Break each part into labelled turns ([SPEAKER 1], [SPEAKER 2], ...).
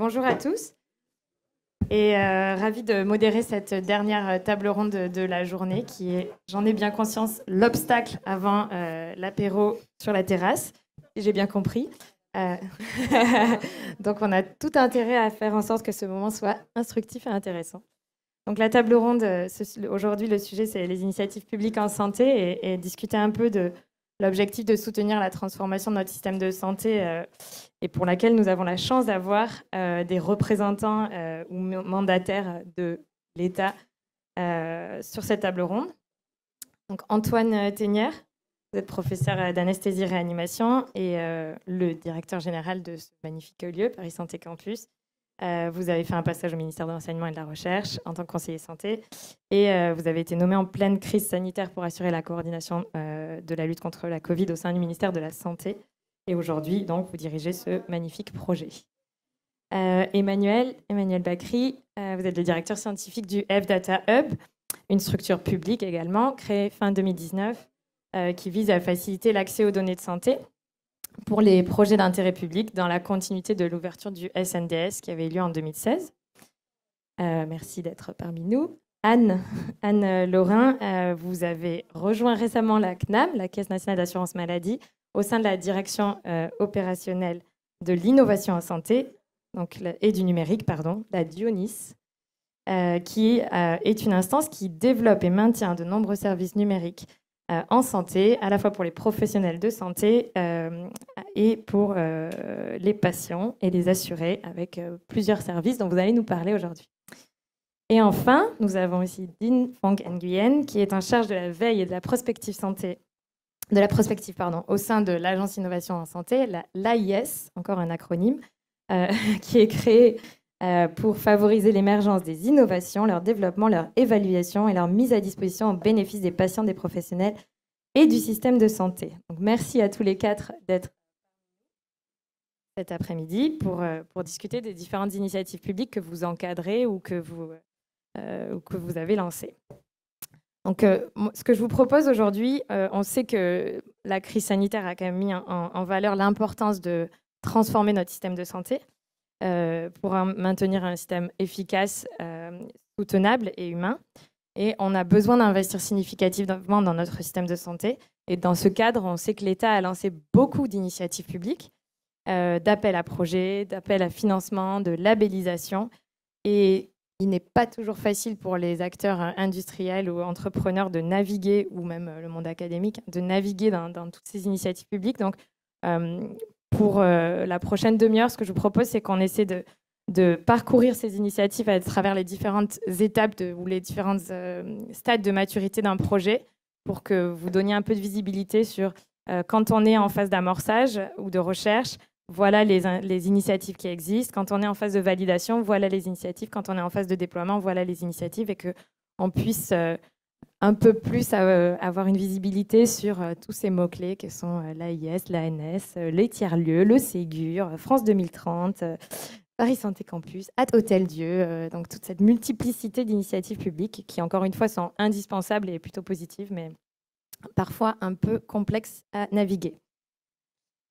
[SPEAKER 1] Bonjour à tous et ravie de modérer cette dernière table ronde de la journée qui est, j'en ai bien conscience, l'obstacle avant l'apéro sur la terrasse, si j'ai bien compris. Euh, Donc on a tout intérêt à faire en sorte que ce moment soit instructif et intéressant. Donc la table ronde, aujourd'hui le sujet c'est les initiatives publiques en santé et discuter un peu de l'objectif de soutenir la transformation de notre système de santé et pour laquelle nous avons la chance d'avoir des représentants ou mandataires de l'État sur cette table ronde. Donc Antoine Tenière, vous êtes professeur d'anesthésie-réanimation et le directeur général de ce magnifique lieu, Paris Santé Campus. Vous avez fait un passage au ministère de l'Enseignement et de la Recherche en tant que conseiller santé et vous avez été nommé en pleine crise sanitaire pour assurer la coordination de la lutte contre la Covid au sein du ministère de la Santé. Et aujourd'hui, donc, vous dirigez ce magnifique projet. Emmanuel Bacry, vous êtes le directeur scientifique du F-Data Hub, une structure publique également, créée fin 2019, qui vise à faciliter l'accès aux données de santé pour les projets d'intérêt public dans la continuité de l'ouverture du SNDS qui avait eu lieu en 2016. Merci d'être parmi nous. Anne Laurin, vous avez rejoint récemment la CNAM, la Caisse nationale d'assurance maladie, au sein de la direction opérationnelle de l'innovation en santé et du numérique, la Dionis, qui est une instance qui développe et maintient de nombreux services numériques en santé, à la fois pour les professionnels de santé et pour les patients et les assurés, avec plusieurs services dont vous allez nous parler aujourd'hui. Et enfin, nous avons aussi Dean Fong Nguyen, qui est en charge de la veille et de la prospective santé, au sein de l'Agence Innovation en Santé, l'AIS, encore un acronyme, qui est créé pour favoriser l'émergence des innovations, leur développement, leur évaluation et leur mise à disposition au bénéfice des patients, des professionnels et du système de santé. Donc, merci à tous les quatre d'être cet après-midi pour discuter des différentes initiatives publiques que vous encadrez ou que vous avez lancées. Donc, ce que je vous propose aujourd'hui, on sait que la crise sanitaire a quand même mis en valeur l'importance de transformer notre système de santé pour maintenir un système efficace, soutenable et humain. Et on a besoin d'investir significativement dans notre système de santé. Et dans ce cadre, on sait que l'État a lancé beaucoup d'initiatives publiques, d'appels à projets, d'appels à financement, de labellisation. Et il n'est pas toujours facile pour les acteurs industriels ou entrepreneurs de naviguer, ou même le monde académique, de naviguer dans toutes ces initiatives publiques. Donc, pour la prochaine demi-heure, ce que je vous propose, c'est qu'on essaie de parcourir ces initiatives à travers les différentes étapes ou les différents stades de maturité d'un projet pour que vous donniez un peu de visibilité sur quand on est en phase d'amorçage ou de recherche, voilà les initiatives qui existent. Quand on est en phase de validation, voilà les initiatives. Quand on est en phase de déploiement, voilà les initiatives et qu'on puisse un peu plus avoir une visibilité sur tous ces mots-clés que sont l'AIS, l'ANS, les tiers-lieux, le Ségur, France 2030, Paris Santé Campus, Hôtel Dieu, donc toute cette multiplicité d'initiatives publiques qui, encore une fois, sont indispensables et plutôt positives, mais parfois un peu complexes à naviguer.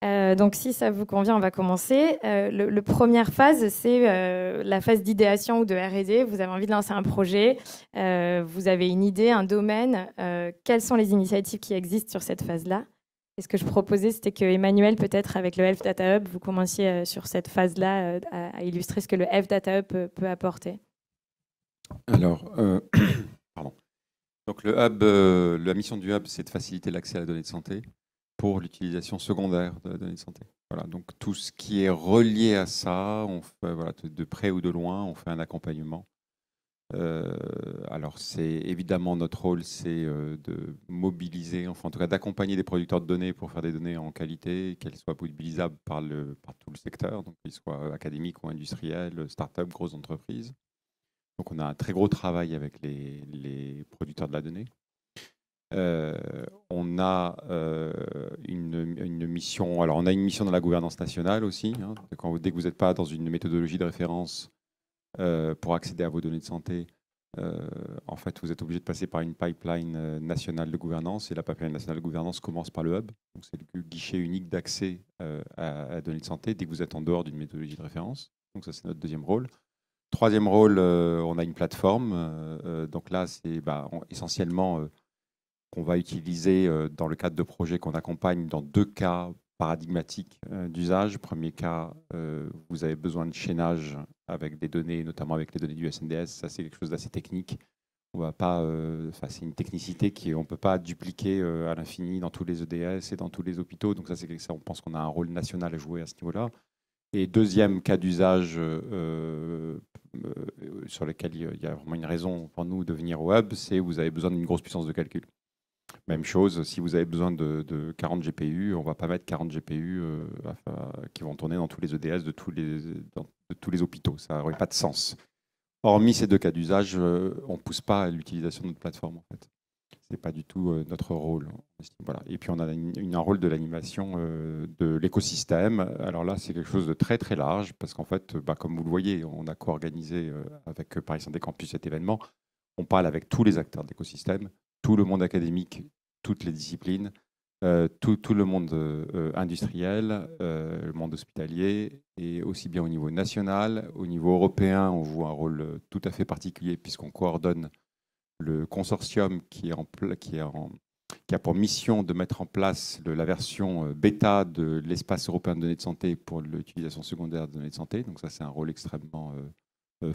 [SPEAKER 1] Donc, si ça vous convient, on va commencer. La première phase, c'est la phase d'idéation ou de R&D. Vous avez envie de lancer un projet, vous avez une idée, un domaine. Quelles sont les initiatives qui existent sur cette phase-là? Et ce que je proposais, c'était que Emmanuel, peut-être avec le F-Data Hub, vous commenciez sur cette phase-là à illustrer ce que le F-Data Hub peut apporter.
[SPEAKER 2] Alors, pardon. Donc le hub, la mission du hub, c'est de faciliter l'accès à la donnée de santé pour l'utilisation secondaire de la donnée de santé. Voilà, donc tout ce qui est relié à ça, on fait, voilà, de près ou de loin, on fait un accompagnement. Alors c'est évidemment notre rôle, c'est de mobiliser, enfin en tout cas d'accompagner des producteurs de données pour faire des données en qualité, qu'elles soient mobilisables par tout le secteur, donc qu'ils soient académiques ou industriels, start-up, grosses entreprises. Donc on a un très gros travail avec les producteurs de la donnée. On a une mission. Alors, on a une mission dans la gouvernance nationale aussi. Hein, dès que vous n'êtes pas dans une méthodologie de référence pour accéder à vos données de santé, en fait, vous êtes obligé de passer par une pipeline nationale de gouvernance. Et la pipeline nationale de gouvernance commence par le hub. Donc, c'est le guichet unique d'accès à la donnée de santé dès que vous êtes en dehors d'une méthodologie de référence. Donc ça, c'est notre deuxième rôle. Troisième rôle, on a une plateforme. Donc là, c'est essentiellement qu'on va utiliser dans le cadre de projets qu'on accompagne dans 2 cas paradigmatiques d'usage. Premier cas, vous avez besoin de chaînage avec des données, notamment avec les données du SNDS. Ça, c'est quelque chose d'assez technique. On va pas, c'est une technicité on ne peut pas dupliquer à l'infini dans tous les EDS et dans tous les hôpitaux. Donc ça, on pense qu'on a un rôle national à jouer à ce niveau-là. Et deuxième cas d'usage sur lequel il y a vraiment une raison pour nous de venir au hub, c'est vous avez besoin d'une grosse puissance de calcul. Même chose, si vous avez besoin de 40 GPU, on ne va pas mettre 40 GPU qui vont tourner dans tous les EDS de tous les hôpitaux. Ça n'aurait pas de sens. Hormis ces 2 cas d'usage, on ne pousse pas à l'utilisation de notre plateforme. En fait. Ce n'est pas du tout notre rôle. Voilà. Et puis, on a un rôle de l'animation de l'écosystème. Alors là, c'est quelque chose de très, très large parce qu'en fait, comme vous le voyez, on a co-organisé avec Paris Santé Campus cet événement. On parle avec tous les acteurs de l'écosystème, tout le monde académique, toutes les disciplines, tout le monde industriel, le monde hospitalier, et aussi bien au niveau national, au niveau européen, on joue un rôle tout à fait particulier puisqu'on coordonne le consortium qui a pour mission de mettre en place la version bêta de l'espace européen de données de santé pour l'utilisation secondaire de données de santé. Donc ça, c'est un rôle extrêmement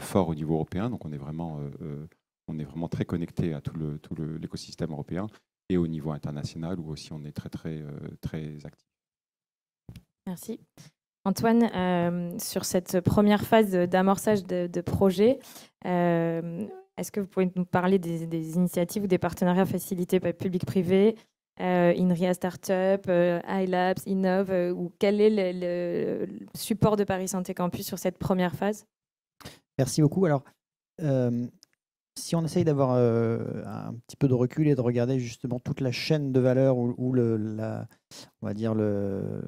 [SPEAKER 2] fort au niveau européen. Donc on est vraiment très connecté à tout l'écosystème européen et au niveau international où aussi on est très, très, très actif.
[SPEAKER 1] Merci. Antoine, sur cette première phase d'amorçage de projet, est-ce que vous pouvez nous parler des initiatives ou des partenariats facilités par public-privé, INRIA Startup, iLabs, Innov, ou quel est le support de Paris Santé Campus sur cette première phase?
[SPEAKER 3] Merci beaucoup. Alors, si on essaye d'avoir un petit peu de recul et de regarder justement toute la chaîne de valeur ou on va dire le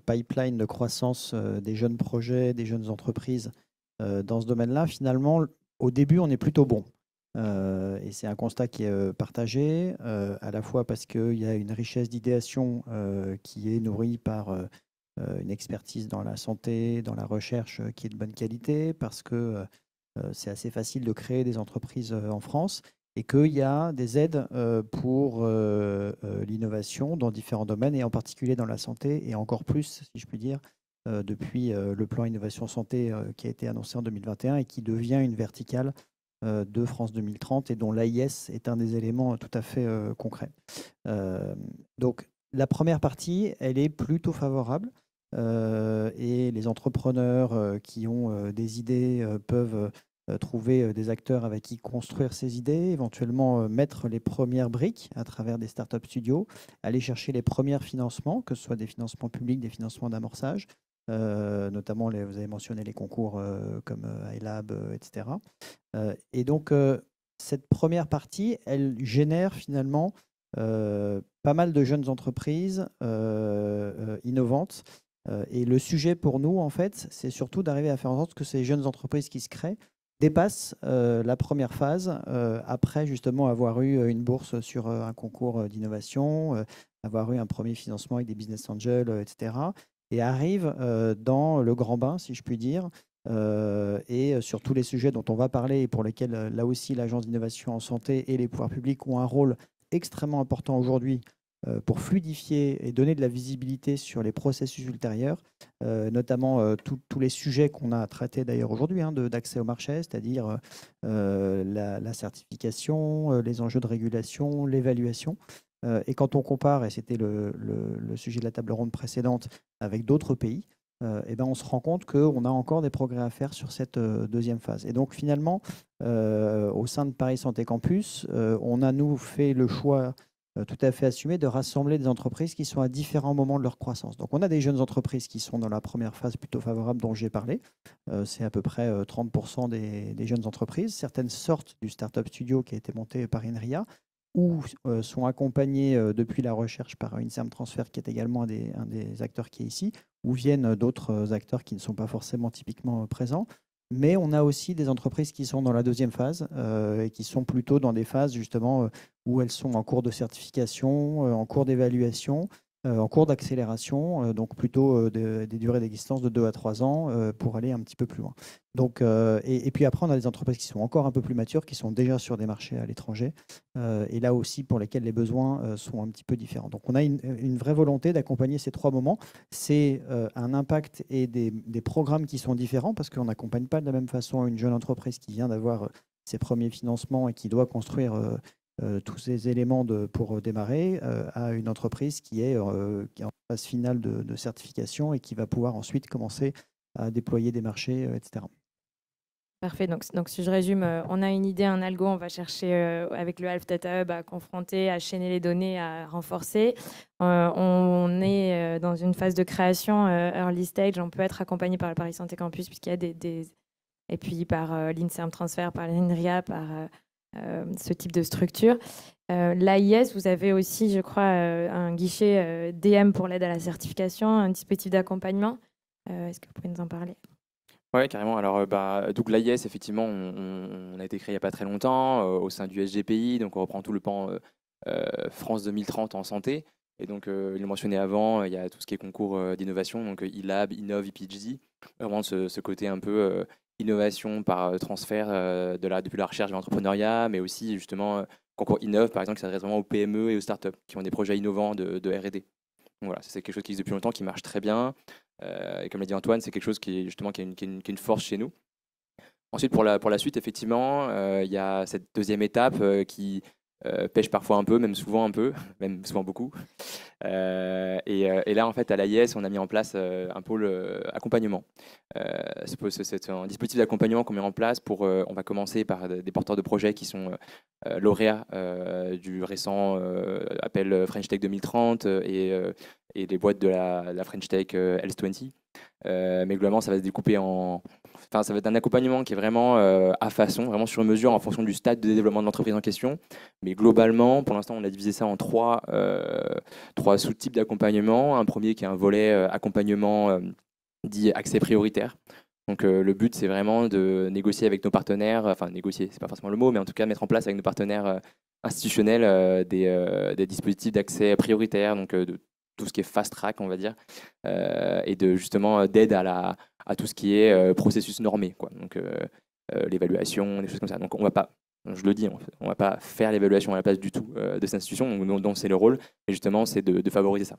[SPEAKER 3] pipeline de croissance des jeunes projets, des jeunes entreprises dans ce domaine-là, finalement, au début, on est plutôt bon. Et c'est un constat qui est partagé, à la fois parce qu'il y a une richesse d'idéation qui est nourrie par une expertise dans la santé, dans la recherche qui est de bonne qualité, parce que c'est assez facile de créer des entreprises en France et qu'il y a des aides pour l'innovation dans différents domaines et en particulier dans la santé et encore plus, si je puis dire, depuis le plan Innovation Santé qui a été annoncé en 2021 et qui devient une verticale de France 2030 et dont l'AIS est un des éléments tout à fait concrets. Donc la première partie, elle est plutôt favorable. Et les entrepreneurs qui ont des idées peuvent trouver des acteurs avec qui construire ces idées, éventuellement mettre les premières briques à travers des startup studios, aller chercher les premiers financements, que ce soit des financements publics, des financements d'amorçage, notamment vous avez mentionné les concours comme iLab, etc. Et donc cette première partie, elle génère finalement pas mal de jeunes entreprises innovantes. Et le sujet pour nous, en fait, c'est surtout d'arriver à faire en sorte que ces jeunes entreprises qui se créent dépassent la première phase après justement avoir eu une bourse sur un concours d'innovation, avoir eu un premier financement avec des business angels, etc. Et arrivent dans le grand bain, si je puis dire, et sur tous les sujets dont on va parler et pour lesquels, là aussi, l'Agence d'innovation en santé et les pouvoirs publics ont un rôle extrêmement important aujourd'hui pour fluidifier et donner de la visibilité sur les processus ultérieurs, notamment tous les sujets qu'on a traités d'ailleurs aujourd'hui d'accès au marché, c'est-à-dire la certification, les enjeux de régulation, l'évaluation. Et quand on compare, et c'était le sujet de la table ronde précédente, avec d'autres pays, eh ben on se rend compte qu'on a encore des progrès à faire sur cette deuxième phase. Et donc finalement, au sein de Paris Santé Campus, on a nous fait le choix tout à fait assumé de rassembler des entreprises qui sont à différents moments de leur croissance. Donc on a des jeunes entreprises qui sont dans la première phase plutôt favorable dont j'ai parlé. C'est à peu près 30% des jeunes entreprises. Certaines sortent du Startup Studio qui a été monté par INRIA ou sont accompagnées depuis la recherche par INSERM Transfer qui est également un des acteurs qui est ici, ou viennent d'autres acteurs qui ne sont pas forcément typiquement présents. Mais on a aussi des entreprises qui sont dans la deuxième phase et qui sont plutôt dans des phases justement où elles sont en cours de certification, en cours d'évaluation en cours d'accélération, donc plutôt des durées d'existence de 2 à 3 ans pour aller un petit peu plus loin. Donc, et puis après, on a des entreprises qui sont encore un peu plus matures, qui sont déjà sur des marchés à l'étranger, et là aussi pour lesquels les besoins sont un petit peu différents. Donc on a une vraie volonté d'accompagner ces 3 moments. C'est un impact et des programmes qui sont différents, parce qu'on n'accompagne pas de la même façon une jeune entreprise qui vient d'avoir ses premiers financements et qui doit construire tous ces éléments pour démarrer, à une entreprise qui est en phase finale de certification et qui va pouvoir ensuite commencer à déployer des marchés, etc.
[SPEAKER 1] Parfait. Donc, si je résume, on a une idée, un algo, on va chercher avec le Half Data Hub à confronter, à chaîner les données, à renforcer. On est dans une phase de création early stage. On peut être accompagné par le Paris Santé Campus puisqu'il y a et puis par l'INSERM Transfer, par l'INRIA, par ce type de structure. L'AIS, vous avez aussi, je crois, un guichet DM pour l'aide à la certification, un dispositif d'accompagnement. Est-ce que vous pouvez nous en parler ?
[SPEAKER 4] Oui, carrément. Alors, donc l'AIS, effectivement, on a été créé il n'y a pas très longtemps au sein du SGPI. Donc, on reprend tout le pan France 2030 en santé. Et donc, il le mentionnait avant, il y a tout ce qui est concours d'innovation, donc eLab, Innov, ePhD. Vraiment ce côté un peu innovation par transfert depuis la recherche vers l'entrepreneuriat, mais aussi justement concours Innov, par exemple, qui s'adresse vraiment aux PME et aux startups qui ont des projets innovants de R&D. Donc voilà, c'est quelque chose qui existe depuis longtemps, qui marche très bien. Et comme l'a dit Antoine, c'est quelque chose qui est une force chez nous. Ensuite, pour la suite, effectivement, il y a cette deuxième étape qui pêche parfois un peu, même souvent un peu, même souvent beaucoup. Et là, en fait, à l'AIS, on a mis en place un pôle accompagnement. C'est un dispositif d'accompagnement qu'on met en place on va commencer par des porteurs de projets qui sont lauréats du récent appel French Tech 2030 et les boîtes de la French Tech Health 20. Mais globalement, ça va se découper ça va être un accompagnement qui est vraiment à façon, vraiment sur mesure en fonction du stade de développement de l'entreprise en question. Mais globalement, pour l'instant, on a divisé ça en trois sous-types d'accompagnement. Un premier qui est un volet accompagnement dit accès prioritaire. Donc le but, c'est vraiment de négocier avec nos partenaires, enfin négocier, c'est pas forcément le mot, mais en tout cas mettre en place avec nos partenaires institutionnels des dispositifs d'accès prioritaire, donc de tout ce qui est fast track, on va dire, et justement d'aide à tout ce qui est processus normé, quoi. Donc l'évaluation, des choses comme ça. Donc on va pas, je le dis, on va pas faire l'évaluation à la place du tout de cette institution, dont c'est le rôle, mais justement c'est de favoriser ça.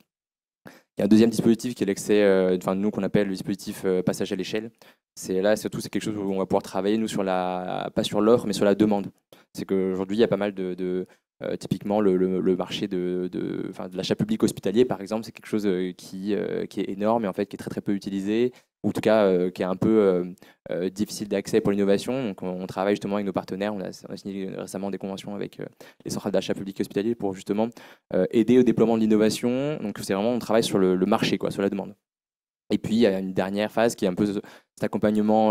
[SPEAKER 4] Il y a un deuxième dispositif qui est l'accès, nous qu'on appelle le dispositif passage à l'échelle. C'est quelque chose où on va pouvoir travailler nous pas sur l'offre, mais sur la demande. C'est qu'aujourd'hui il y a pas mal typiquement le marché de l'achat public hospitalier par exemple, c'est quelque chose qui est énorme et en fait qui est très très peu utilisé, ou en tout cas qui est un peu difficile d'accès pour l'innovation. Donc on travaille justement avec nos partenaires, on a signé récemment des conventions avec les centrales d'achat public hospitalier pour justement aider au déploiement de l'innovation. Donc c'est vraiment, on travaille sur le marché, quoi, sur la demande. Et puis il y a une dernière phase qui est un peu cet accompagnement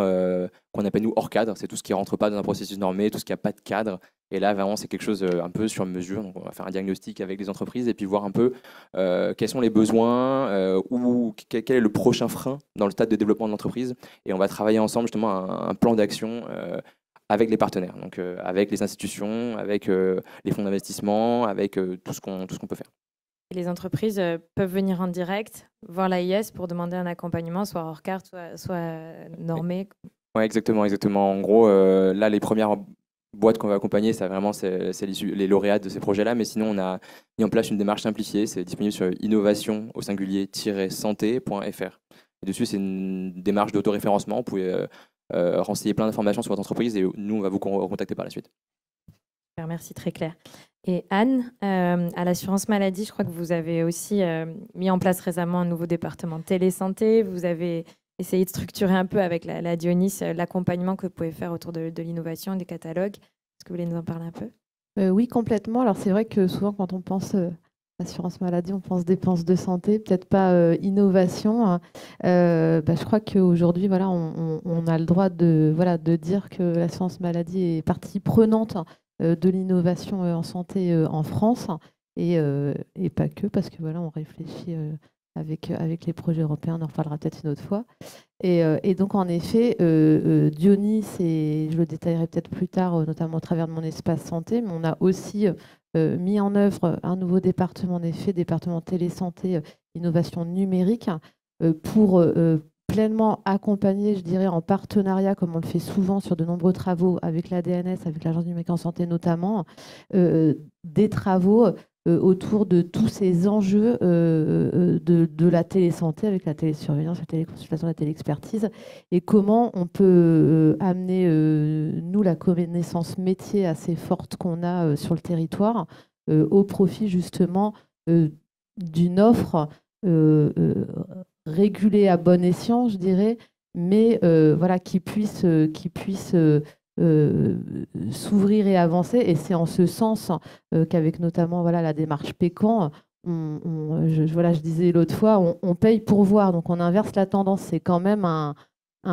[SPEAKER 4] qu'on appelle nous hors cadre, c'est tout ce qui ne rentre pas dans un processus normé, tout ce qui n'a pas de cadre. Et là, vraiment, c'est quelque chose un peu sur mesure. Donc, on va faire un diagnostic avec les entreprises et puis voir un peu quels sont les besoins ou quel est le prochain frein dans le stade de développement de l'entreprise. Et on va travailler ensemble justement un plan d'action avec les partenaires, donc avec les institutions, avec les fonds d'investissement, avec tout ce qu'on peut faire.
[SPEAKER 1] Les entreprises peuvent venir en direct, voir l'AIS pour demander un accompagnement, soit hors carte, soit normé.
[SPEAKER 4] Oui, exactement. En gros, là, les premières boîtes qu'on va accompagner, c'est les lauréats de ces projets-là. Mais sinon, on a mis en place une démarche simplifiée. C'est disponible sur innovation au singulier-santé.fr. Et dessus, c'est une démarche d'autoréférencement. Vous pouvez renseigner plein d'informations sur votre entreprise et nous, on va vous contacter par la suite.
[SPEAKER 1] Super, merci, très clair. Et Anne, à l'assurance maladie, je crois que vous avez aussi mis en place récemment un nouveau département télésanté. Vous avez essayé de structurer un peu avec la Dionis l'accompagnement que vous pouvez faire autour de l'innovation, des catalogues. Est-ce que vous voulez nous en parler un peu ?
[SPEAKER 5] Oui, complètement. Alors c'est vrai que souvent quand on pense assurance maladie, on pense dépenses de santé, peut-être pas innovation. Je crois qu'aujourd'hui, voilà, on a le droit de dire que l'assurance maladie est partie prenante de l'innovation en santé en France et pas que, parce que voilà, on réfléchit avec les projets européens, on en reparlera peut-être une autre fois. Et donc, en effet, Dionis, et je le détaillerai peut-être plus tard, notamment au travers de mon espace santé, mais on a aussi mis en œuvre un nouveau département, en effet, département télésanté, innovation numérique, pour pleinement accompagner, je dirais, en partenariat, comme on le fait souvent sur de nombreux travaux avec l'ADNS, avec l'Agence du numérique en santé notamment, des travaux autour de tous ces enjeux de la télésanté, avec la télésurveillance, la téléconsultation, la téléexpertise, et comment on peut amener, nous, la connaissance métier assez forte qu'on a sur le territoire, au profit justement d'une offre régulée à bon escient, je dirais, mais voilà, qui puisse s'ouvrir et avancer. Et c'est en ce sens qu'avec notamment voilà, la démarche Pécan, je disais l'autre fois, on paye pour voir. Donc on inverse la tendance. C'est quand même un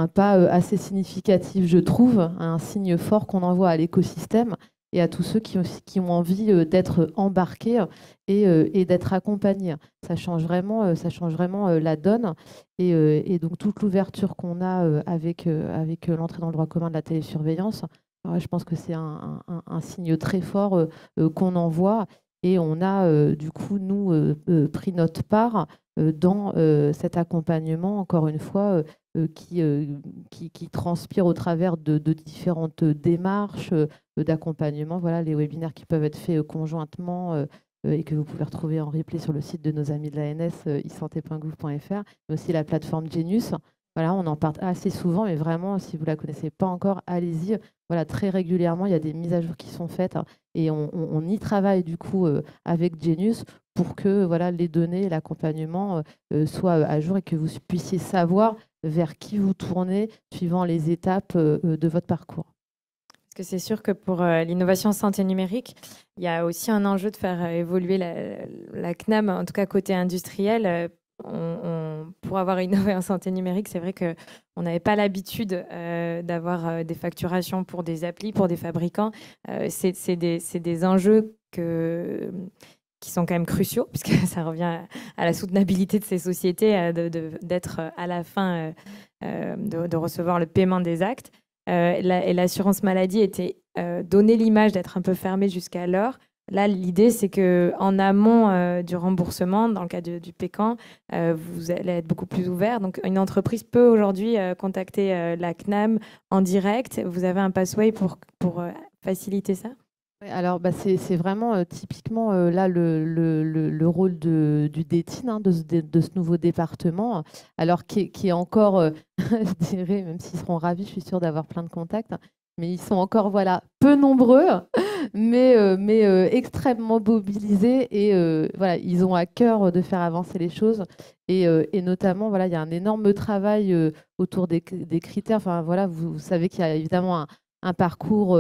[SPEAKER 5] pas assez significatif, je trouve, un signe fort qu'on envoie à l'écosystème et à tous ceux qui ont envie d'être embarqués et d'être accompagnés. Ça change vraiment la donne. Et donc, toute l'ouverture qu'on a avec l'entrée dans le droit commun de la télésurveillance, je pense que c'est un signe très fort qu'on envoie. Et on a, du coup, nous, pris notre part dans cet accompagnement, encore une fois, qui transpire au travers de différentes démarches d'accompagnement. Voilà, les webinaires qui peuvent être faits conjointement et que vous pouvez retrouver en replay sur le site de nos amis de l'ANS, isanté.gouv.fr, mais aussi la plateforme Genius. Voilà, on en parle assez souvent, mais vraiment, si vous ne la connaissez pas encore, allez-y. Voilà, très régulièrement, il y a des mises à jour qui sont faites et on y travaille du coup avec Genius pour que voilà, les données, l'accompagnement soient à jour et que vous puissiez savoir vers qui vous tournez suivant les étapes de votre parcours.
[SPEAKER 1] Parce que c'est sûr que pour l'innovation santé numérique, il y a aussi un enjeu de faire évoluer la CNAM, en tout cas côté industriel. Pour avoir innové en santé numérique, c'est vrai qu'on n'avait pas l'habitude d'avoir des facturations pour des applis, pour des fabricants. C'est des enjeux qui sont quand même cruciaux, puisque ça revient à la soutenabilité de ces sociétés, d'être à la fin, de recevoir le paiement des actes. Et l'assurance maladie était donner l'image d'être un peu fermée jusqu'alors. Là, l'idée, c'est qu'en amont du remboursement, dans le cas du Pécan, vous allez être beaucoup plus ouvert. Donc, une entreprise peut aujourd'hui contacter la CNAM en direct. Vous avez un pathway pour faciliter ça?
[SPEAKER 5] Alors, c'est vraiment typiquement là le rôle du DETIN, de ce nouveau département, alors qui est encore, je dirais, même s'ils seront ravis, je suis sûre d'avoir plein de contacts, mais ils sont encore voilà, peu nombreux, mais extrêmement mobilisés et voilà, ils ont à cœur de faire avancer les choses. Et notamment, voilà, il y a un énorme travail autour des critères. Enfin, voilà, vous savez qu'il y a évidemment un parcours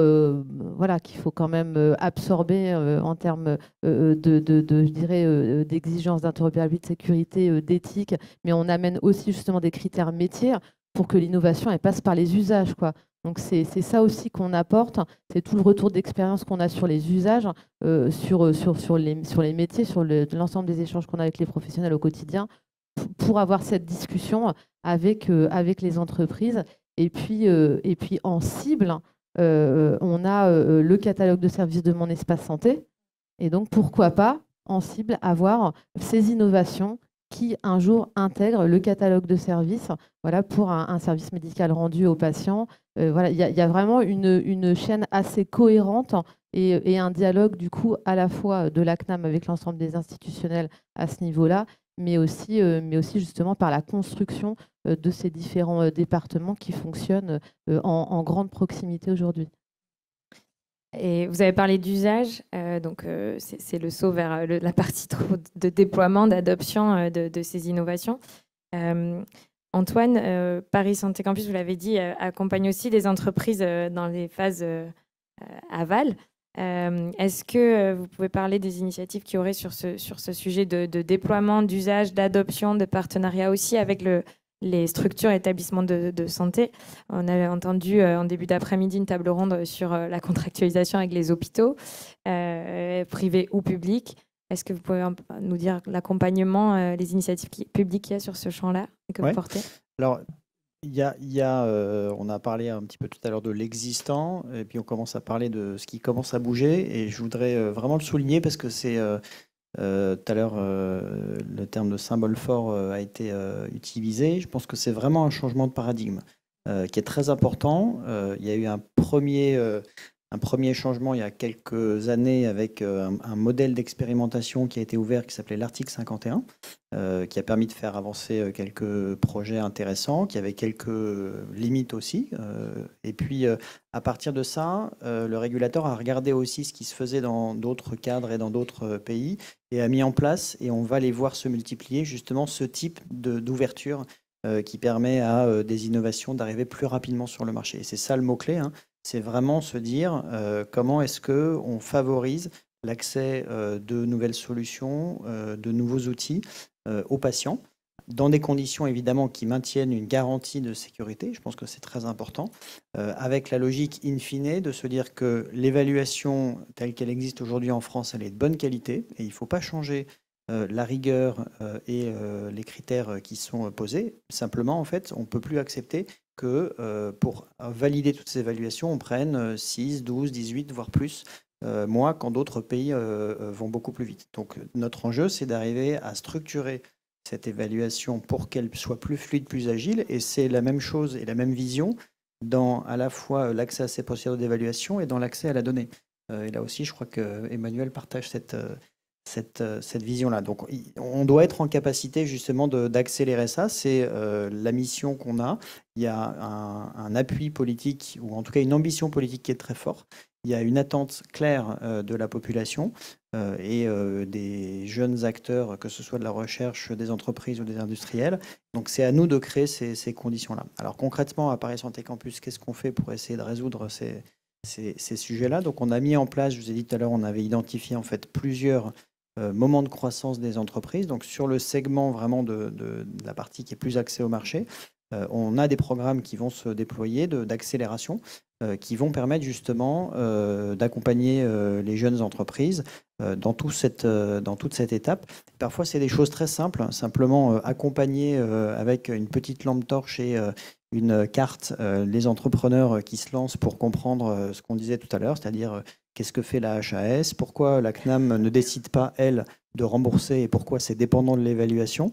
[SPEAKER 5] voilà, qu'il faut quand même absorber en termes je dirais, d'exigences d'interopérabilité, de sécurité, d'éthique, mais on amène aussi justement des critères métiers pour que l'innovation elle passe par les usages, quoi. Donc c'est ça aussi qu'on apporte, c'est tout le retour d'expérience qu'on a sur les usages, sur les métiers, sur l'ensemble des échanges qu'on a avec les professionnels au quotidien, pour avoir cette discussion avec les entreprises. Et puis en cible, on a le catalogue de services de mon espace santé. Et donc, pourquoi pas, en cible, avoir ces innovations qui, un jour, intègrent le catalogue de services, voilà, pour un service médical rendu aux patients. Voilà, il y a vraiment une chaîne assez cohérente et un dialogue, du coup, à la fois de la CNAM avec l'ensemble des institutionnels à ce niveau-là, mais aussi justement par la construction de ces différents départements qui fonctionnent en grande proximité aujourd'hui.
[SPEAKER 1] Et vous avez parlé d'usage, donc c'est le saut vers la partie de déploiement, d'adoption de ces innovations. Antoine, Paris Santé Campus, vous l'avez dit, accompagne aussi des entreprises dans les phases aval. Est-ce que vous pouvez parler des initiatives qu'il y aurait sur ce sujet de déploiement, d'usage, d'adoption, de partenariat aussi avec les structures et établissements de santé? On a entendu en début d'après-midi une table ronde sur la contractualisation avec les hôpitaux, privés ou publics. Est-ce que vous pouvez nous dire l'accompagnement, les initiatives publiques qu'il y a sur ce champ-là que vous portez?
[SPEAKER 3] Alors, On a parlé un petit peu tout à l'heure de l'existant, et puis on commence à parler de ce qui commence à bouger, et je voudrais vraiment le souligner parce que c'est tout à l'heure le terme de symbole fort a été utilisé. Je pense que c'est vraiment un changement de paradigme qui est très important. Il y a eu un premier changement il y a quelques années avec un modèle d'expérimentation qui a été ouvert qui s'appelait l'article 51, qui a permis de faire avancer quelques projets intéressants, qui avait quelques limites aussi. Et puis, à partir de ça, le régulateur a regardé aussi ce qui se faisait dans d'autres cadres et dans d'autres pays et a mis en place, et on va les voir se multiplier, justement ce type d'ouverture qui permet à des innovations d'arriver plus rapidement sur le marché. Et c'est ça le mot-clé, hein. C'est vraiment se dire comment est-ce qu'on favorise l'accès de nouvelles solutions, de nouveaux outils aux patients, dans des conditions évidemment qui maintiennent une garantie de sécurité. Je pense que c'est très important, avec la logique in fine de se dire que l'évaluation telle qu'elle existe aujourd'hui en France, elle est de bonne qualité et il ne faut pas changer la rigueur et les critères qui sont posés. Simplement, en fait, on ne peut plus accepter que pour valider toutes ces évaluations, on prenne 6, 12, 18, voire plus mois, quand d'autres pays vont beaucoup plus vite. Donc notre enjeu, c'est d'arriver à structurer cette évaluation pour qu'elle soit plus fluide, plus agile, et c'est la même chose et la même vision dans à la fois l'accès à ces procédures d'évaluation et dans l'accès à la donnée. Et là aussi, je crois que Emmanuel partage cette vision-là. Donc, on doit être en capacité justement d'accélérer ça. C'est la mission qu'on a. Il y a un appui politique, ou en tout cas une ambition politique qui est très forte. Il y a une attente claire de la population et des jeunes acteurs, que ce soit de la recherche, des entreprises ou des industriels. Donc, c'est à nous de créer ces conditions-là. Alors, concrètement, à Paris Santé Campus, qu'est-ce qu'on fait pour essayer de résoudre ces sujets-là? Donc, on a mis en place, je vous ai dit tout à l'heure, on avait identifié en fait plusieurs moment de croissance des entreprises. Donc sur le segment vraiment de la partie qui est plus axée au marché, on a des programmes qui vont se déployer d'accélération qui vont permettre justement d'accompagner les jeunes entreprises dans toute cette étape. Parfois, c'est des choses très simples, simplement accompagner avec une petite lampe torche et une carte les entrepreneurs qui se lancent pour comprendre ce qu'on disait tout à l'heure, c'est-à-dire qu'est-ce que fait la HAS, pourquoi la CNAM ne décide pas, elle, de rembourser et pourquoi c'est dépendant de l'évaluation.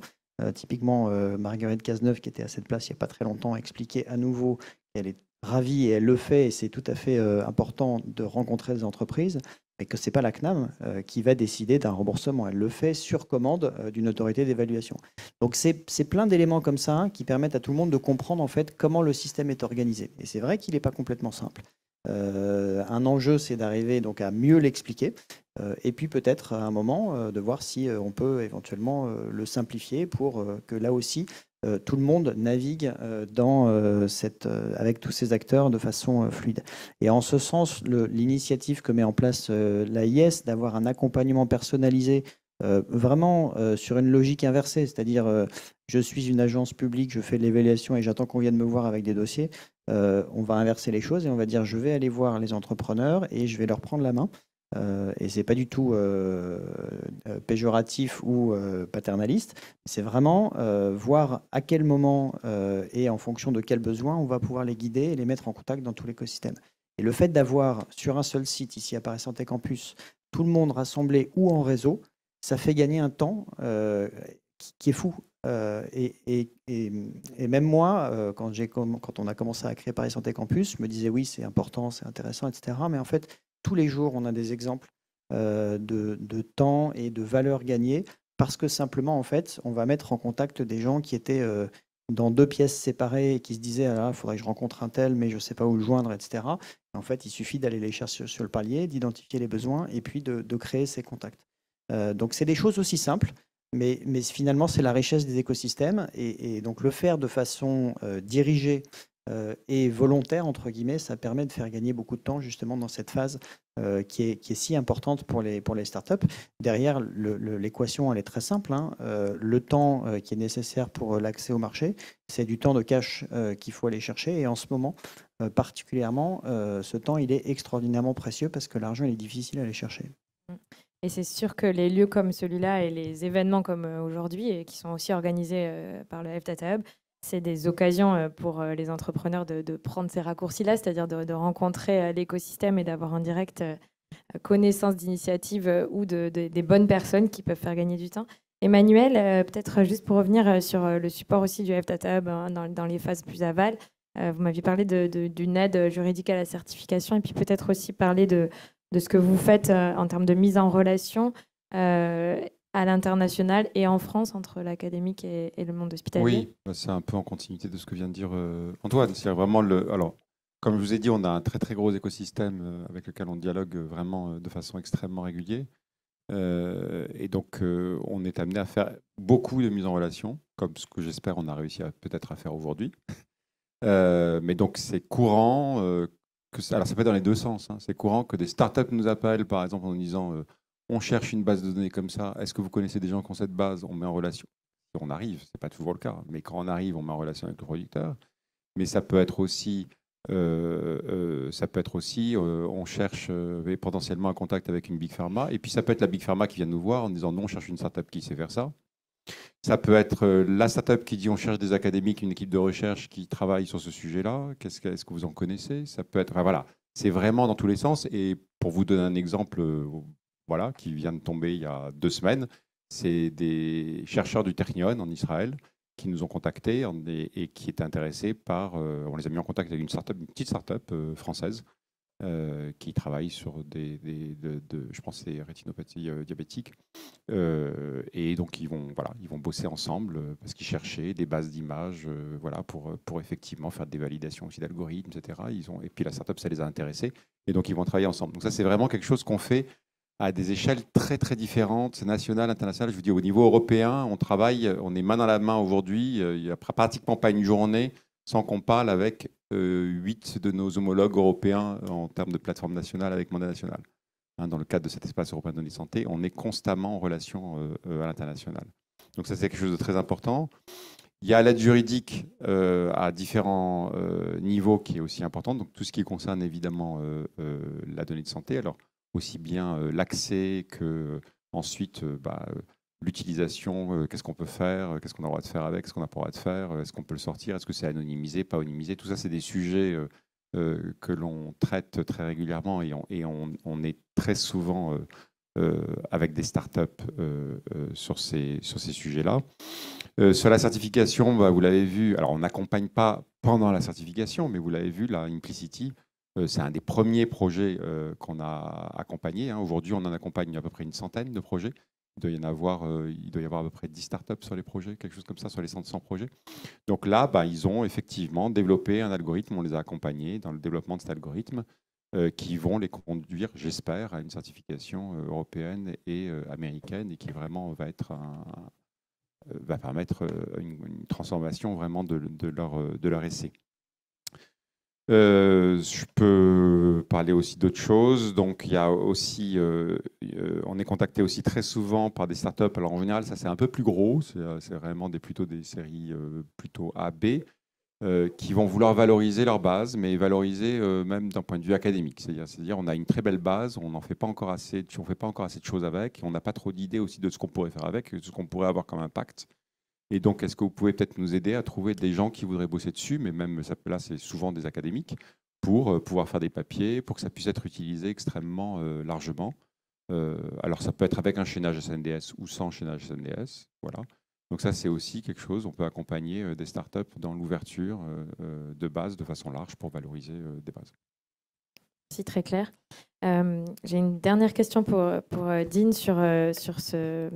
[SPEAKER 3] Typiquement, Marguerite Cazeneuve, qui était à cette place il n'y a pas très longtemps, a expliqué à nouveau qu'elle est ravie et elle le fait, et c'est tout à fait important de rencontrer des entreprises, mais que ce n'est pas la CNAM qui va décider d'un remboursement. Elle le fait sur commande d'une autorité d'évaluation. Donc c'est plein d'éléments comme ça qui permettent à tout le monde de comprendre en fait comment le système est organisé. Et c'est vrai qu'il n'est pas complètement simple. Un enjeu, c'est d'arriver donc à mieux l'expliquer et puis peut-être à un moment de voir si on peut éventuellement le simplifier pour que là aussi tout le monde navigue avec tous ces acteurs de façon fluide. Et en ce sens, l'initiative que met en place l'AIS d'avoir un accompagnement personnalisé vraiment sur une logique inversée, c'est-à-dire je suis une agence publique, je fais de l'évaluation et j'attends qu'on vienne me voir avec des dossiers. On va inverser les choses et on va dire je vais aller voir les entrepreneurs et je vais leur prendre la main. Et c'est pas du tout péjoratif ou paternaliste. C'est vraiment voir à quel moment et en fonction de quels besoins on va pouvoir les guider et les mettre en contact dans tout l'écosystème. Et le fait d'avoir sur un seul site, ici à Paris Santé Campus, tout le monde rassemblé ou en réseau, ça fait gagner un temps qui est fou. Et même moi, quand on a commencé à créer Paris Santé Campus, je me disais oui, c'est important, c'est intéressant, etc. Mais en fait, tous les jours, on a des exemples de temps et de valeur gagnée parce que simplement, en fait, on va mettre en contact des gens qui étaient dans deux pièces séparées et qui se disaient ah, il faudrait que je rencontre un tel, mais je ne sais pas où le joindre, etc. En fait, il suffit d'aller les chercher sur le palier, d'identifier les besoins et puis de créer ces contacts. Donc, c'est des choses aussi simples. Mais finalement, c'est la richesse des écosystèmes. Et donc, le faire de façon dirigée et volontaire, entre guillemets, ça permet de faire gagner beaucoup de temps, justement, dans cette phase qui est si importante pour les startups. Derrière, l'équation, elle est très simple, hein. Le temps qui est nécessaire pour l'accès au marché, c'est du temps de cash qu'il faut aller chercher. Et en ce moment, particulièrement, ce temps, il est extraordinairement précieux parce que l'argent, il est difficile à aller chercher.
[SPEAKER 1] Et c'est sûr que les lieux comme celui-là et les événements comme aujourd'hui, et qui sont aussi organisés par le F-Data Hub, c'est des occasions pour les entrepreneurs de prendre ces raccourcis-là, c'est-à-dire de rencontrer l'écosystème et d'avoir en direct connaissance d'initiatives ou des bonnes personnes qui peuvent faire gagner du temps. Emmanuel, peut-être juste pour revenir sur le support aussi du FData Hub dans les phases plus aval, vous m'aviez parlé d'une aide juridique à la certification et puis peut-être aussi parler de ce que vous faites en termes de mise en relation à l'international et en France entre l'académique et le monde hospitalier.
[SPEAKER 2] Oui, c'est un peu en continuité de ce que vient de dire Antoine. C'est vraiment alors, comme je vous ai dit, on a un très très gros écosystème avec lequel on dialogue vraiment de façon extrêmement régulière. Et donc, on est amené à faire beaucoup de mise en relation, comme ce que j'espère on a réussi peut-être à faire aujourd'hui. Mais donc, c'est courant alors ça peut être dans les deux sens. C'est courant que des startups nous appellent, par exemple, en nous disant on cherche une base de données comme ça. Est-ce que vous connaissez des gens qui ont cette base? On met en relation. On arrive, c'est pas toujours le cas, mais quand on arrive, on met en relation avec le producteur. Mais ça peut être aussi on cherche potentiellement un contact avec une Big Pharma. Et puis, ça peut être la Big Pharma qui vient nous voir en disant non, on cherche une startup qui sait faire ça. Ça peut être la startup qui dit on cherche des académiques, une équipe de recherche qui travaille sur ce sujet-là. Est-ce que vous en connaissez? Ça peut être, voilà, c'est vraiment dans tous les sens. Et pour vous donner un exemple voilà, qui vient de tomber il y a 2 semaines, c'est des chercheurs du Technion en Israël qui nous ont contactés et qui étaient intéressés par... on les a mis en contact avec une petite start-up française qui travaille sur je pense c'est rétinopathie diabétique. Et donc, ils vont bosser ensemble parce qu'ils cherchaient des bases d'images voilà, pour effectivement faire des validations aussi d'algorithmes, etc. Et puis, la start-up, ça les a intéressés. Et donc, ils vont travailler ensemble. Donc, ça, c'est vraiment quelque chose qu'on fait à des échelles très, très différentes, c'est national, international. Je vous dis, au niveau européen, on travaille, on est main dans la main aujourd'hui. Il n'y a pratiquement pas une journée sans qu'on parle avec 8 de nos homologues européens en termes de plateforme nationale avec mandat national. Dans le cadre de cet espace européen de données santé, on est constamment en relation à l'international. Donc ça, c'est quelque chose de très important. Il y a l'aide juridique à différents niveaux qui est aussi importante. Donc tout ce qui concerne évidemment la donnée de santé. Alors, aussi bien l'accès que ensuite l'utilisation, qu'est-ce qu'on peut faire, qu'est-ce qu'on a le droit de faire avec, qu'est-ce qu'on n'a pas le droit de faire, est-ce qu'on peut le sortir, est-ce que c'est anonymisé, pas anonymisé. Tout ça, c'est des sujets que l'on traite très régulièrement et on est très souvent avec des startups sur ces sujets-là. Sur la certification, vous l'avez vu, alors on n'accompagne pas pendant la certification, mais vous l'avez vu, la Implicity, c'est un des premiers projets qu'on a accompagnés. Aujourd'hui, on en accompagne à peu près une centaine de projets. Il doit y avoir à peu près 10 startups sur les projets, quelque chose comme ça, sur les 100 projets. Donc là, ils ont effectivement développé un algorithme. On les a accompagnés dans le développement de cet algorithme qui vont les conduire, j'espère, à une certification européenne et américaine et qui vraiment va permettre une transformation vraiment de leur essai. Je peux parler aussi d'autres choses. Donc, il y a aussi, on est contacté aussi très souvent par des startups. Alors, en général, ça c'est un peu plus gros. C'est vraiment plutôt des séries plutôt A, B, qui vont vouloir valoriser leur base, mais valoriser même d'un point de vue académique. C'est-à-dire, on a une très belle base, on n'en fait pas encore assez, on fait pas encore assez de choses avec, et on n'a pas trop d'idées aussi de ce qu'on pourrait faire avec, de ce qu'on pourrait avoir comme impact. Et donc, est-ce que vous pouvez peut-être nous aider à trouver des gens qui voudraient bosser dessus, mais même là, c'est souvent des académiques, pour pouvoir faire des papiers, pour que ça puisse être utilisé extrêmement largement. Alors, ça peut être avec un chaînage SNDS ou sans chaînage SNDS. Voilà. Donc ça, c'est aussi quelque chose. On peut accompagner des startups dans l'ouverture de bases de façon large pour valoriser des bases.
[SPEAKER 1] Merci, très clair. J'ai une dernière question pour Dean sur ce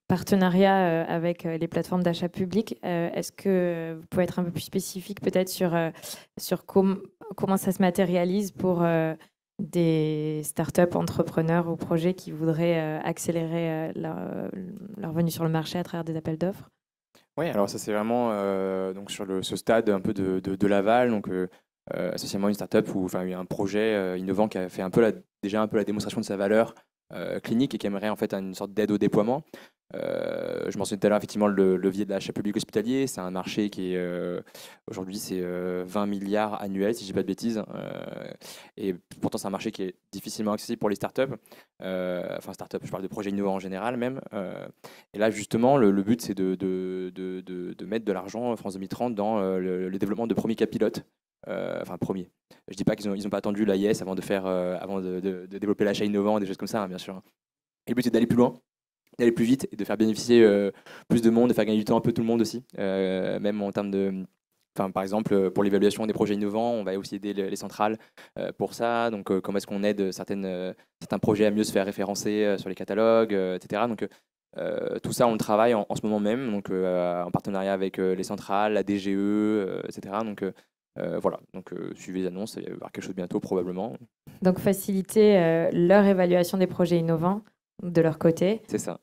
[SPEAKER 1] partenariat avec les plateformes d'achat public. Est-ce que vous pouvez être un peu plus spécifique peut-être sur comment ça se matérialise pour des startups, entrepreneurs ou projets qui voudraient accélérer leur venue sur le marché à travers des appels d'offres?
[SPEAKER 4] Oui, alors ça c'est vraiment donc sur ce stade un peu de l'aval, donc essentiellement une startup ou il y a un projet innovant qui a fait déjà un peu la démonstration de sa valeur clinique et qui aimerait en fait une sorte d'aide au déploiement. Je mentionnais tout à l'heure effectivement le levier de l'achat public hospitalier. C'est un marché qui est aujourd'hui c'est 20 milliards annuels si je dis pas de bêtises. Et pourtant c'est un marché qui est difficilement accessible pour les startups. Enfin startups, je parle de projets innovants en général même. Et là justement le but c'est de mettre de l'argent France 2030 dans le développement de premiers cas pilotes. Enfin premier. Je dis pas qu'ils ont pas attendu l'AIS avant de développer l'achat innovant, des choses comme ça, hein, bien sûr. Et le but c'est d'aller plus loin, d'aller plus vite et de faire bénéficier plus de monde, de faire gagner du temps un peu tout le monde aussi, même en termes de. Enfin, par exemple, pour l'évaluation des projets innovants, on va aussi aider les centrales pour ça. Donc, comment est-ce qu'on aide certains projets à mieux se faire référencer sur les catalogues, etc. Donc, tout ça, on le travaille en ce moment même, donc en partenariat avec les centrales, la DGE, etc. Donc, voilà. Donc, suivez les annonces, il va y avoir quelque chose bientôt probablement.
[SPEAKER 1] Donc, faciliter leur évaluation des projets innovants de leur côté.
[SPEAKER 4] C'est ça.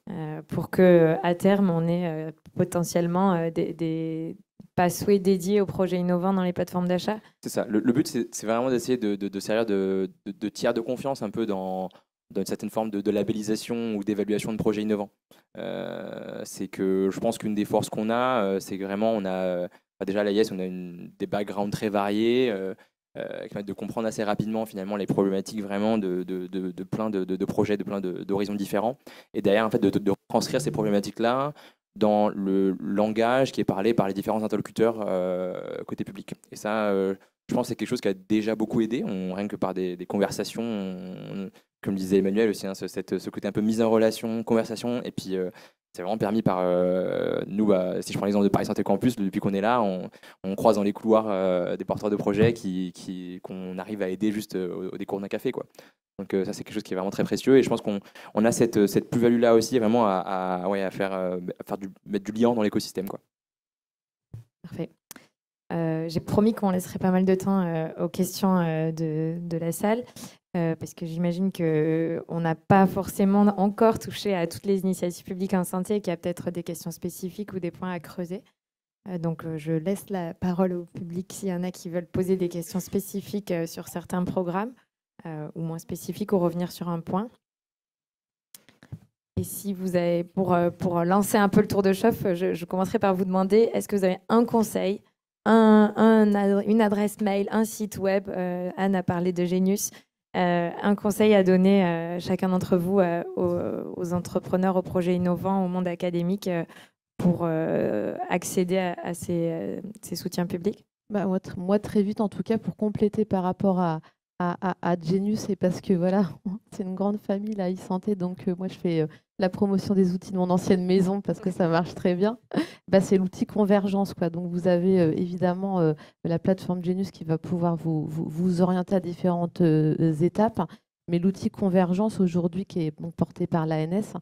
[SPEAKER 1] Pour qu'à terme, on ait potentiellement des pathways dédiés aux projets innovants dans les plateformes d'achat.
[SPEAKER 4] C'est ça. Le but, c'est vraiment d'essayer de servir de tiers de confiance un peu dans une certaine forme de labellisation ou d'évaluation de projets innovants. C'est que je pense qu'une des forces qu'on a, c'est que vraiment, on a déjà à l'AIS, on a des backgrounds très variés, qui permettent de comprendre assez rapidement finalement les problématiques vraiment de plein de projets, de plein d'horizons différents. Et derrière, en fait, de transcrire ces problématiques-là dans le langage qui est parlé par les différents interlocuteurs côté public. Et ça, je pense que c'est quelque chose qui a déjà beaucoup aidé, rien que par des conversations, comme disait Emmanuel aussi, hein, ce côté un peu mise en relation, conversation, et puis c'est vraiment permis par nous, si je prends l'exemple de Paris Santé Campus, depuis qu'on est là, on croise dans les couloirs des porteurs de projets qu'on arrive à aider juste au décours d'un café, quoi. Donc ça, c'est quelque chose qui est vraiment très précieux, et je pense qu'on a cette plus-value-là aussi, vraiment à mettre du liant dans l'écosystème, quoi.
[SPEAKER 1] Parfait. J'ai promis qu'on laisserait pas mal de temps aux questions de la salle, parce que j'imagine qu'on n'a pas forcément encore touché à toutes les initiatives publiques en santé et qu'il y a peut-être des questions spécifiques ou des points à creuser. Donc, je laisse la parole au public s'il y en a qui veulent poser des questions spécifiques sur certains programmes ou moins spécifiques ou revenir sur un point. Et si vous avez, pour lancer un peu le tour de chauffe, je commencerai par vous demander, est-ce que vous avez un conseil, une adresse mail, un site web, Anne a parlé de Genius, un conseil à donner chacun d'entre vous aux entrepreneurs, aux projets innovants, au monde académique pour accéder à ces soutiens publics?
[SPEAKER 5] Moi, très vite, en tout cas, pour compléter par rapport à Genius, et parce que voilà, c'est une grande famille, la e-santé, donc moi je fais la promotion des outils de mon ancienne maison parce que ça marche très bien. C'est l'outil Convergence, quoi. Donc vous avez évidemment la plateforme Genius qui va pouvoir vous orienter à différentes étapes, mais l'outil Convergence aujourd'hui qui est porté par l'ANS,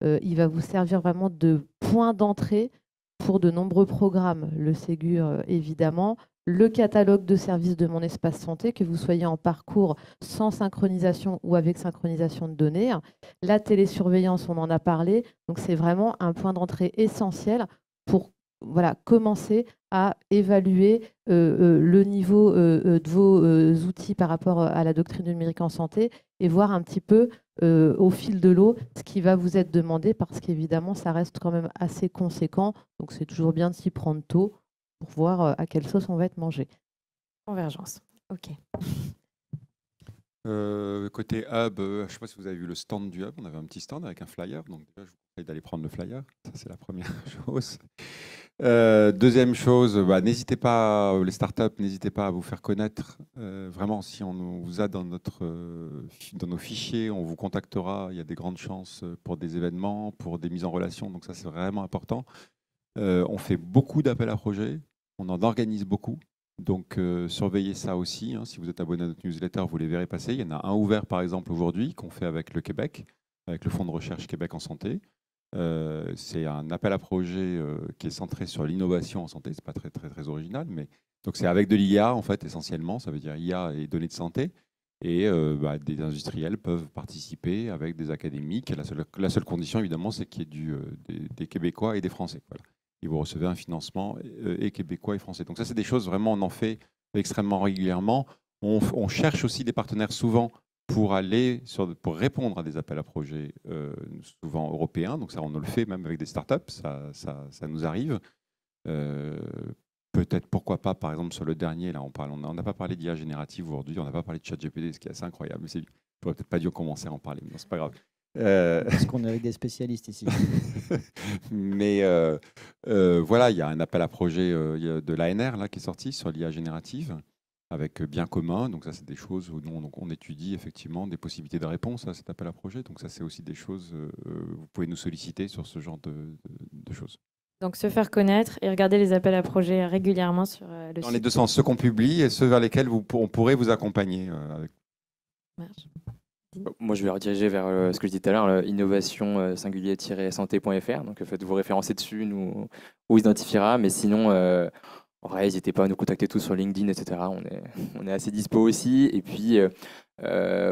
[SPEAKER 5] il va vous servir vraiment de point d'entrée pour de nombreux programmes, le Ségur évidemment, le catalogue de services de mon espace santé, que vous soyez en parcours sans synchronisation ou avec synchronisation de données. La télésurveillance, on en a parlé. Donc, c'est vraiment un point d'entrée essentiel pour commencer à évaluer le niveau de vos outils par rapport à la doctrine numérique en santé et voir un petit peu au fil de l'eau ce qui va vous être demandé parce qu'évidemment, ça reste quand même assez conséquent. Donc, c'est toujours bien de s'y prendre tôt pour voir à quelle sauce on va être mangé.
[SPEAKER 1] Convergence, ok.
[SPEAKER 2] Côté hub, je ne sais pas si vous avez vu le stand du hub, on avait un petit stand avec un flyer, donc déjà je vous conseille d'aller prendre le flyer, ça c'est la première chose. Deuxième chose, n'hésitez pas, les startups, n'hésitez pas à vous faire connaître. Vraiment, si on vous a dans nos fichiers, on vous contactera, il y a des grandes chances pour des événements, pour des mises en relation, donc ça c'est vraiment important. On fait beaucoup d'appels à projets, on en organise beaucoup, donc surveillez ça aussi. Si vous êtes abonné à notre newsletter, vous les verrez passer. Il y en a un ouvert par exemple aujourd'hui qu'on fait avec le Québec, avec le Fonds de recherche Québec en santé. C'est un appel à projet qui est centré sur l'innovation en santé, c'est pas très, très, très original, mais donc c'est avec de l'IA en fait essentiellement, ça veut dire IA et données de santé. Et des industriels peuvent participer avec des académiques. Et la seule condition, évidemment, c'est qu'il y ait des Québécois et des Français. Voilà. Et vous recevez un financement et québécois et français. Donc ça, c'est des choses vraiment, on en fait extrêmement régulièrement. On cherche aussi des partenaires souvent pour pour répondre à des appels à projets souvent européens. Donc ça, on le fait même avec des startups, ça nous arrive. Peut-être, pourquoi pas, par exemple, sur le dernier, là, on n'a pas parlé d'IA générative aujourd'hui, on n'a pas parlé de ChatGPT, ce qui est assez incroyable. Mais j'aurais peut-être pas dû commencer à en parler, mais c'est pas grave.
[SPEAKER 3] Parce qu'on est avec des spécialistes ici.
[SPEAKER 2] Mais voilà, il y a un appel à projet de l'ANR là, qui est sorti sur l'IA générative avec Bien commun. Donc ça, c'est des choses où on étudie effectivement des possibilités de réponse à cet appel à projet. Donc ça, c'est aussi des choses, vous pouvez nous solliciter sur ce genre de choses.
[SPEAKER 1] Donc se faire connaître et regarder les appels à projets régulièrement sur le site.
[SPEAKER 2] Dans les deux sens, ceux qu'on publie et ceux vers lesquels on pourrait vous accompagner.
[SPEAKER 1] Marche.
[SPEAKER 4] Moi, je vais rediriger vers ce que je disais tout à l'heure, innovation singulier-santé.fr. Donc, faites-vous référencer dessus, nous on identifiera. Mais sinon, n'hésitez pas à nous contacter tous sur LinkedIn, etc. On est assez dispo aussi. Et puis,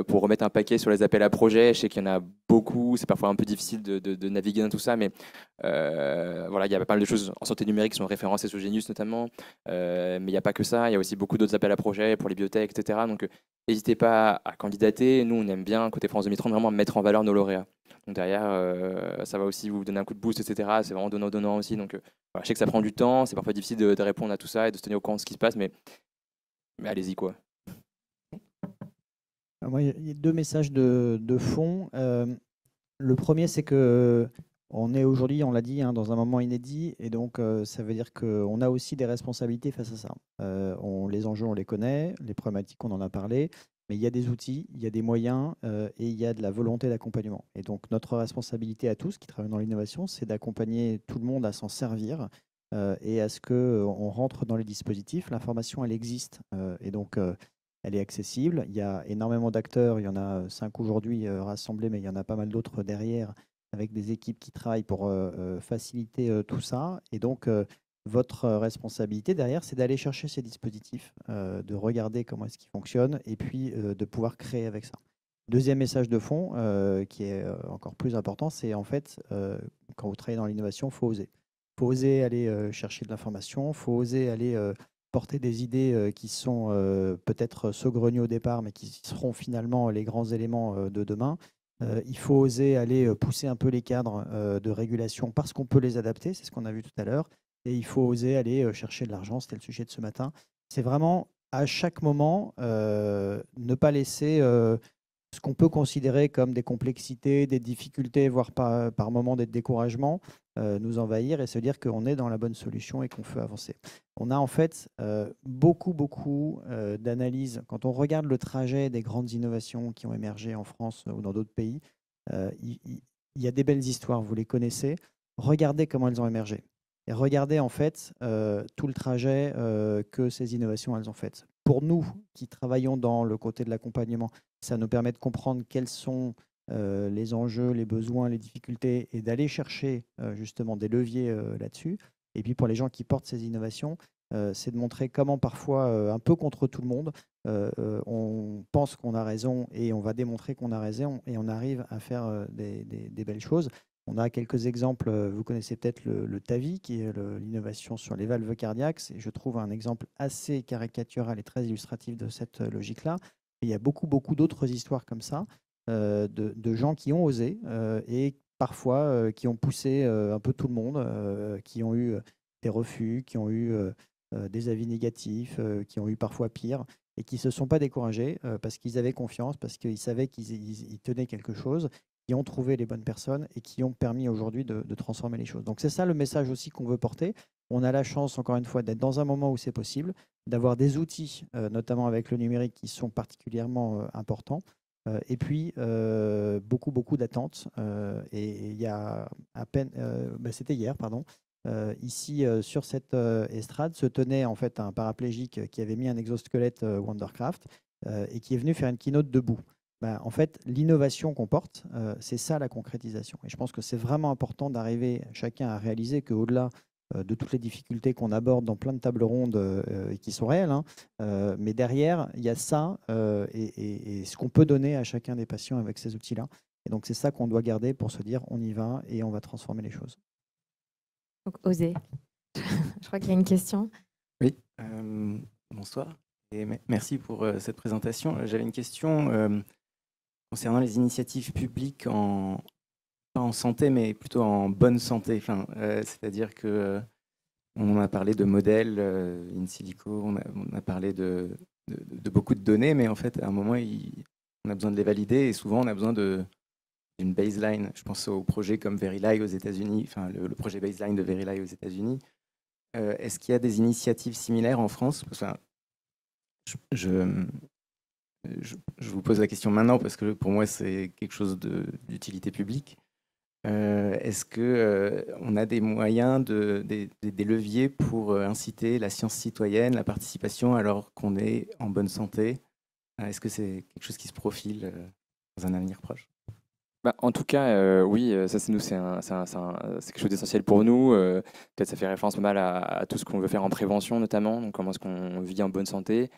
[SPEAKER 4] pour remettre un paquet sur les appels à projets, je sais qu'il y en a beaucoup. C'est parfois un peu difficile de naviguer dans tout ça, mais voilà, il y a pas mal de choses en santé numérique qui sont référencées sur Genius notamment. Mais il n'y a pas que ça. Il y a aussi beaucoup d'autres appels à projets pour les biotech, etc. Donc, n'hésitez pas à candidater. Nous, on aime bien, côté France 2030, vraiment mettre en valeur nos lauréats. Donc derrière, ça va aussi vous donner un coup de boost, etc. C'est vraiment donnant-donnant aussi. Donc voilà, je sais que ça prend du temps. C'est parfois difficile de répondre à tout ça et de se tenir au courant de ce qui se passe, mais allez-y, quoi.
[SPEAKER 3] Moi, il y a deux messages de fond. Le premier, c'est que on est aujourd'hui, on l'a dit, dans un moment inédit, et donc ça veut dire qu'on a aussi des responsabilités face à ça. Les enjeux, on les connaît, les problématiques, on en a parlé, mais il y a des outils, il y a des moyens et il y a de la volonté d'accompagnement. Et donc notre responsabilité à tous qui travaillent dans l'innovation, c'est d'accompagner tout le monde à s'en servir et à ce qu'on rentre dans les dispositifs. L'information, elle existe, et donc elle est accessible. Il y a énormément d'acteurs, il y en a 5 aujourd'hui rassemblés, mais il y en a pas mal d'autres derrière, avec des équipes qui travaillent pour faciliter tout ça. Et donc, votre responsabilité derrière, c'est d'aller chercher ces dispositifs, de regarder comment est-ce qu'ils fonctionnent, et puis de pouvoir créer avec ça. Deuxième message de fond, qui est encore plus important, c'est en fait, quand vous travaillez dans l'innovation, il faut oser. Il faut oser aller chercher de l'information, il faut oser aller porter des idées qui sont peut-être saugrenues au départ, mais qui seront finalement les grands éléments de demain. Il faut oser aller pousser un peu les cadres de régulation parce qu'on peut les adapter, c'est ce qu'on a vu tout à l'heure. Et il faut oser aller chercher de l'argent, c'était le sujet de ce matin. C'est vraiment à chaque moment ne pas laisser ce qu'on peut considérer comme des complexités, des difficultés, voire par moments des découragements, nous envahir et se dire qu'on est dans la bonne solution et qu'on peut avancer. On a en fait beaucoup d'analyses. Quand on regarde le trajet des grandes innovations qui ont émergé en France ou dans d'autres pays, il y a des belles histoires, vous les connaissez. Regardez comment elles ont émergé. Et regardez en fait tout le trajet que ces innovations elles ont fait. Pour nous qui travaillons dans le côté de l'accompagnement, ça nous permet de comprendre quels sont les enjeux, les besoins, les difficultés et d'aller chercher justement des leviers là-dessus. Et puis pour les gens qui portent ces innovations, c'est de montrer comment parfois, un peu contre tout le monde, on pense qu'on a raison et on va démontrer qu'on a raison et on arrive à faire des belles choses. On a quelques exemples, vous connaissez peut-être le TAVI, qui est l'innovation sur les valves cardiaques. C'est, je trouve, un exemple assez caricatural et très illustratif de cette logique-là. Il y a beaucoup d'autres histoires comme ça, de gens qui ont osé et parfois qui ont poussé un peu tout le monde, qui ont eu des refus, qui ont eu des avis négatifs, qui ont eu parfois pire, et qui ne se sont pas découragés parce qu'ils avaient confiance, parce qu'ils savaient qu'ils tenaient quelque chose, qui ont trouvé les bonnes personnes et qui ont permis aujourd'hui de transformer les choses. Donc c'est ça le message aussi qu'on veut porter. On a la chance, encore une fois, d'être dans un moment où c'est possible, d'avoir des outils, notamment avec le numérique, qui sont particulièrement importants. Et puis, beaucoup d'attentes. Et il y a à peine, c'était hier, pardon, ici, sur cette estrade, se tenait en fait un paraplégique qui avait mis un exosquelette Wondercraft et qui est venu faire une keynote debout. En fait, l'innovation qu'on porte, c'est ça la concrétisation. Et je pense que c'est vraiment important d'arriver chacun à réaliser qu'au-delà de toutes les difficultés qu'on aborde dans plein de tables rondes et qui sont réelles, mais derrière, il y a ça et ce qu'on peut donner à chacun des patients avec ces outils-là. Et donc, c'est ça qu'on doit garder pour se dire on y va et on va transformer les choses.
[SPEAKER 1] Donc, oser. Je crois qu'il y a une question.
[SPEAKER 6] Oui, bonsoir et merci pour cette présentation. J'avais une question concernant les initiatives publiques pas en santé, mais plutôt en bonne santé. Enfin, c'est-à-dire que on a parlé de modèles in silico, on a parlé de beaucoup de données, mais en fait, à un moment, on a besoin de les valider et souvent, on a besoin d'une baseline. Je pense au projet comme Verily aux États-Unis, enfin le projet baseline de Verily aux États-Unis. Est-ce qu'il y a des initiatives similaires en France? Enfin, je vous pose la question maintenant parce que pour moi, c'est quelque chose d'utilité publique. Est-ce qu'on a des moyens, des leviers pour inciter la science citoyenne, la participation, alors qu'on est en bonne santé? Est-ce que c'est quelque chose qui se profile dans un avenir proche?
[SPEAKER 4] En tout cas, oui, ça c'est quelque chose d'essentiel pour nous. Peut-être ça fait référence pas mal à tout ce qu'on veut faire en prévention notamment, donc comment est-ce qu'on vit en bonne santé.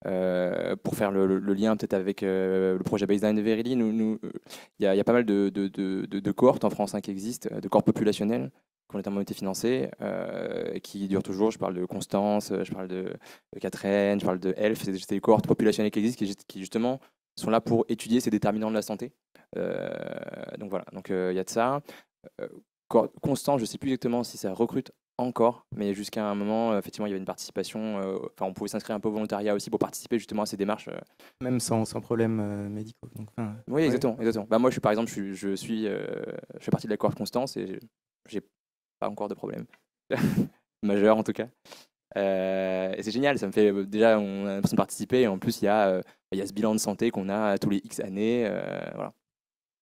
[SPEAKER 4] Pour faire le lien peut-être avec le projet Baseline de Verily, il y a pas mal de cohortes en France qui existent, de cohortes populationnelles qui ont notamment été financées, qui durent toujours. Je parle de Constance, je parle de Catherine, je parle de ELF. C'est des cohortes populationnelles qui existent, qui justement sont là pour étudier ces déterminants de la santé. Donc voilà, donc il y a de ça. Constance, je ne sais plus exactement si ça recrute encore, mais jusqu'à un moment, effectivement, il y avait une participation. On pouvait s'inscrire un peu au volontariat aussi pour participer justement à ces démarches.
[SPEAKER 6] Même sans problème médicaux. Donc,
[SPEAKER 4] oui,
[SPEAKER 6] ouais.
[SPEAKER 4] exactement. Moi, par exemple, je fais partie de la cohorte Constance et j'ai pas encore de problème majeur en tout cas. Et c'est génial, ça me fait déjà, on a l'impression de participer et en plus il y a ce bilan de santé qu'on a tous les X années, voilà.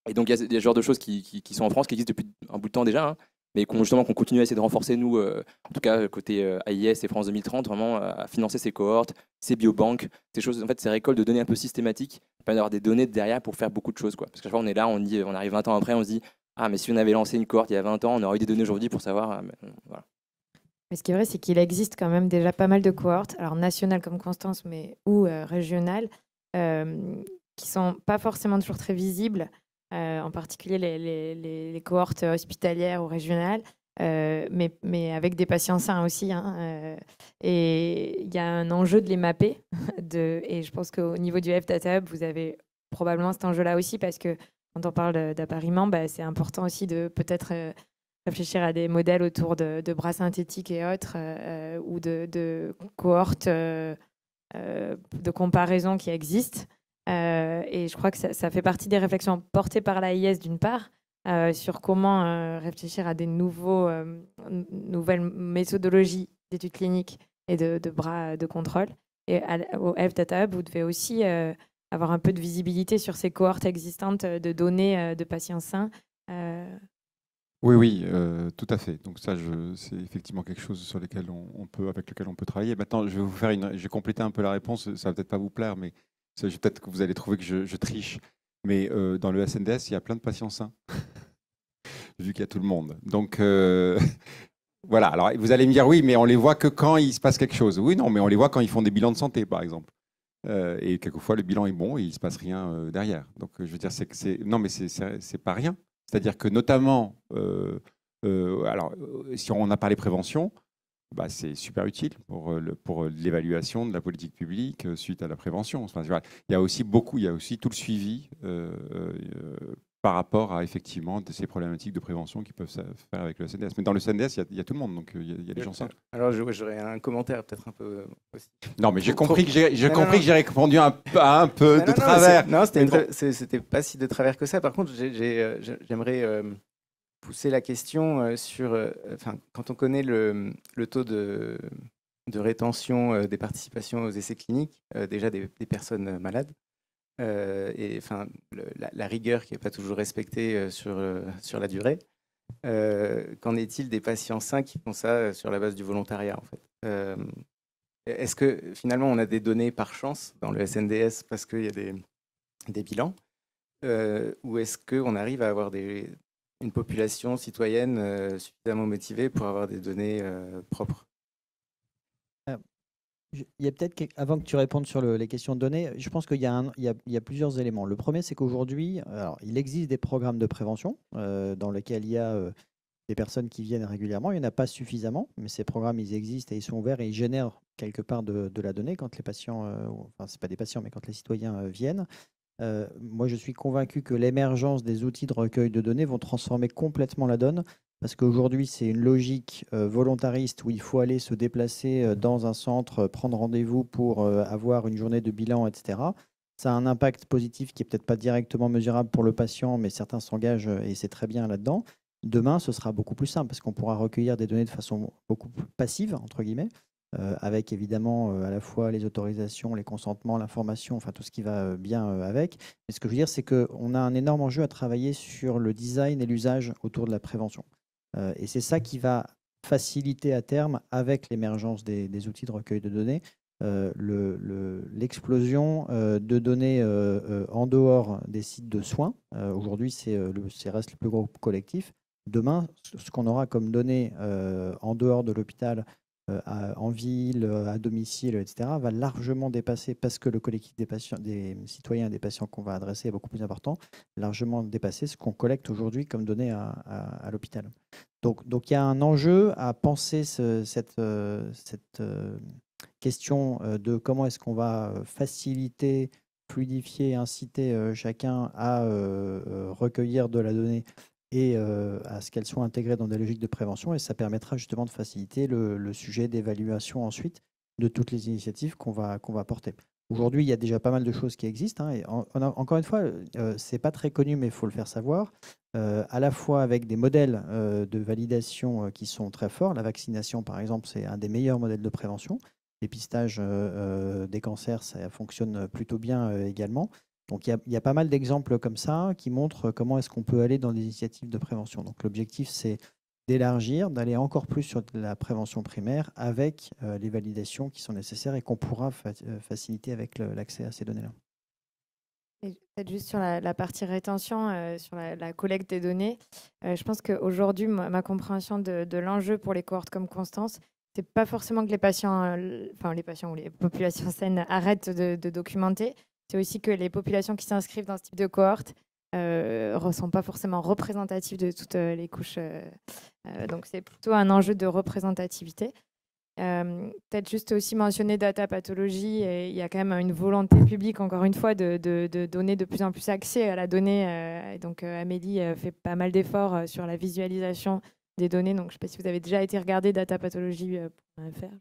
[SPEAKER 4] Et donc il y a des genres de choses qui sont en France, qui existent depuis un bout de temps déjà, hein, mais qu'on continue à essayer de renforcer nous, en tout cas côté AIS et France 2030, vraiment à financer ces cohortes, ces biobanques, ces choses, en fait ces récoltes de données un peu systématiques, permettent d'avoir des données derrière pour faire beaucoup de choses, quoi. Parce qu'à chaque fois on est là, on arrive 20 ans après, on se dit ah mais si on avait lancé une cohorte il y a 20 ans, on aurait eu des données aujourd'hui pour savoir, voilà.
[SPEAKER 1] Mais ce qui est vrai, c'est qu'il existe quand même déjà pas mal de cohortes, alors nationales comme Constance, ou régionales, qui sont pas forcément toujours très visibles, en particulier les cohortes hospitalières ou régionales, mais avec des patients sains aussi, hein, et il y a un enjeu de les mapper. Et je pense qu'au niveau du Health Data Hub, vous avez probablement cet enjeu-là aussi, parce que quand on parle d'appariement, c'est important aussi de peut-être réfléchir à des modèles autour de bras synthétiques et autres, ou de cohortes de comparaison qui existent. Et je crois que ça fait partie des réflexions portées par l'AIS d'une part, sur comment réfléchir à des nouvelles méthodologies d'études cliniques et de bras de contrôle. Et au Health Data Hub, vous devez aussi avoir un peu de visibilité sur ces cohortes existantes de données de patients sains.
[SPEAKER 2] Oui, tout à fait. Donc ça, c'est effectivement quelque chose sur lequel avec lequel on peut travailler. Maintenant, je vais compléter un peu la réponse. Ça va peut-être pas vous plaire, mais peut-être que vous allez trouver que je triche. Mais dans le SNDS, il y a plein de patients sains, vu qu'il y a tout le monde. Donc voilà. Alors vous allez me dire oui, mais on les voit que quand il se passe quelque chose. Oui, non, mais on les voit quand ils font des bilans de santé, par exemple. Et quelquefois, le bilan est bon et il ne se passe rien derrière. Donc je veux dire, non, mais c'est pas rien. C'est-à-dire que notamment, si on a parlé prévention, c'est super utile pour l'évaluation de la politique publique suite à la prévention. Enfin, il y a aussi tout le suivi par rapport à effectivement ces problématiques de prévention qui peuvent se faire avec le SNDS. Mais dans le SNDS, il y a tout le monde, donc il y a des gens sains.
[SPEAKER 6] Alors j'aurais un commentaire peut-être un peu aussi.
[SPEAKER 2] Non, mais j'ai compris que j'ai répondu à un peu de travers.
[SPEAKER 6] Non, c'était pas si de travers que ça. Par contre, j'aimerais pousser la question sur, quand on connaît le taux de rétention des participations aux essais cliniques, déjà des personnes malades, et la rigueur qui n'est pas toujours respectée sur la durée. Qu'en est-il des patients sains qui font ça sur la base du volontariat en fait? Est-ce que finalement on a des données par chance dans le SNDS parce qu'il y a des bilans, ou est-ce qu'on arrive à avoir une population citoyenne suffisamment motivée pour avoir des données propres?
[SPEAKER 3] Il y a peut-être, avant que tu répondes sur les questions de données, je pense qu'il y a plusieurs éléments. Le premier, c'est qu'aujourd'hui, il existe des programmes de prévention dans lesquels il y a des personnes qui viennent régulièrement. Il n'y en a pas suffisamment, mais ces programmes, ils existent et ils sont ouverts et ils génèrent quelque part de la donnée quand les patients, c'est pas des patients, mais quand les citoyens viennent. Moi, je suis convaincu que l'émergence des outils de recueil de données vont transformer complètement la donne, parce qu'aujourd'hui, c'est une logique volontariste où il faut aller se déplacer dans un centre, prendre rendez-vous pour avoir une journée de bilan, etc. Ça a un impact positif qui est peut-être pas directement mesurable pour le patient, mais certains s'engagent et c'est très bien là-dedans. Demain, ce sera beaucoup plus simple parce qu'on pourra recueillir des données de façon beaucoup plus passive, entre guillemets, avec évidemment à la fois les autorisations, les consentements, l'information, enfin tout ce qui va bien avec. Mais ce que je veux dire, c'est qu'on a un énorme enjeu à travailler sur le design et l'usage autour de la prévention. Et c'est ça qui va faciliter à terme, avec l'émergence des outils de recueil de données, l'explosion de données en dehors des sites de soins. Aujourd'hui, reste le plus gros collectif. Demain, ce qu'on aura comme données en dehors de l'hôpital, en ville, à domicile, etc., va largement dépasser, parce que le collectif des patients, des citoyens et des patients qu'on va adresser est beaucoup plus important, largement dépasser ce qu'on collecte aujourd'hui comme données à l'hôpital. Donc il y a un enjeu à penser cette question de comment est-ce qu'on va faciliter, fluidifier, inciter chacun à recueillir de la donnée et à ce qu'elles soient intégrées dans des logiques de prévention. Et ça permettra justement de faciliter le sujet d'évaluation ensuite de toutes les initiatives qu'on va porter. Aujourd'hui, il y a déjà pas mal de choses qui existent. Et encore une fois, ce n'est pas très connu, mais il faut le faire savoir. À la fois avec des modèles de validation qui sont très forts. La vaccination, par exemple, c'est un des meilleurs modèles de prévention. Dépistage des cancers, ça fonctionne plutôt bien également. Donc, il y a pas mal d'exemples comme ça qui montrent comment est-ce qu'on peut aller dans des initiatives de prévention. Donc, l'objectif, c'est d'élargir, d'aller encore plus sur la prévention primaire avec les validations qui sont nécessaires et qu'on pourra faciliter avec l'accès à ces données-là.
[SPEAKER 1] Peut-être juste sur la partie rétention, sur la collecte des données, je pense qu'aujourd'hui, ma compréhension de l'enjeu pour les cohortes comme Constance, c'est pas forcément que les patients ou les populations saines arrêtent de documenter. C'est aussi que les populations qui s'inscrivent dans ce type de cohorte ne sont pas forcément représentatives de toutes les couches. Donc, c'est plutôt un enjeu de représentativité. Peut-être juste aussi mentionner data pathologie. Et il y a quand même une volonté publique, encore une fois, de donner de plus en plus accès à la donnée. Et donc, Amélie fait pas mal d'efforts sur la visualisation des données. Donc, je ne sais pas si vous avez déjà été regarder datapathologie.fr.